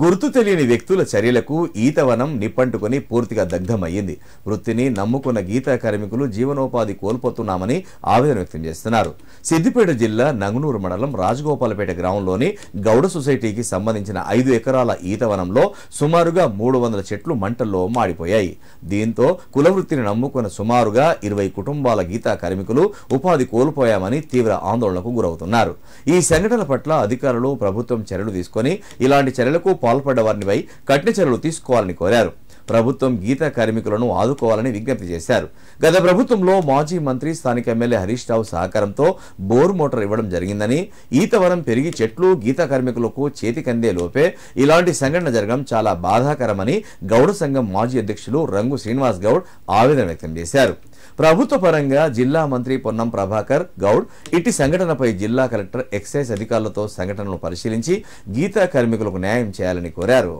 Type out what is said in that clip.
గుర్తు తెలియని వ్యక్తుల చర్యలకు ఈతవనం నిప్పంటుకొని పూర్తిగా దగ్ధమయ్యింది. వృత్తిని నమ్ముకున్న గీతా కార్మికులు జీవనోపాధి కోల్పోతున్నామని ఆవేదన వ్యక్తం చేస్తున్నారు. సిద్దిపేట జిల్లా నంగునూరు మండలం రాజగోపాలపేట గ్రామంలోని గౌడ సొసైటీకి సంబంధించిన 5 ఎకరాల ఈతవనంలో సుమారుగా 300 చెట్లు మంటల్లో మాడిపోయాయి. దీంతో కులవృత్తిని నమ్ముకున్న సుమారుగా 20 కుటుంబాల గీతా కార్మికులు ఉపాధి కోల్పోయామని తీవ్ర ఆందోళనకు గురవుతున్నారు. ఈ సంఘటన పట్ల అధికారులు ప్రభుత్వం చర్యలు తీసుకొని ఇలాంటి చర్యలకు పాల్పడ్డ వారిపై కఠిన చర్యలు తీసుకోవాలని కోరారు. ప్రభుత్వం గీతా కార్మికులను ఆదుకోవాలని విజ్ఞప్తి చేశారు. గత ప్రభుత్వంలో మాజీ మంత్రి స్థానిక ఎమ్మెల్యే హరీష్ రావు సహకారంతో బోర్ మోటార్ ఇవ్వడం జరిగిందని, ఈతవనం పెరిగి చెట్లు గీతా కార్మికులకు చేతికందే లోపే ఇలాంటి సంఘటన జరగడం చాలా బాధాకరమని గౌడ సంఘం మాజీ అధ్యక్షులు రంగు శ్రీనివాస్ గౌడ్ ఆవేదన వ్యక్తం చేశారు. ప్రభుత్వ పరంగా జిల్లా మంత్రి పొన్నం ప్రభాకర్ గౌడ్ ఇట్టి సంఘటనపై జిల్లా కలెక్టర్ ఎక్సైజ్ అధికారులతో సంఘటనను పరిశీలించి గీతా కార్మికులకు న్యాయం చేయాలని కోరారు.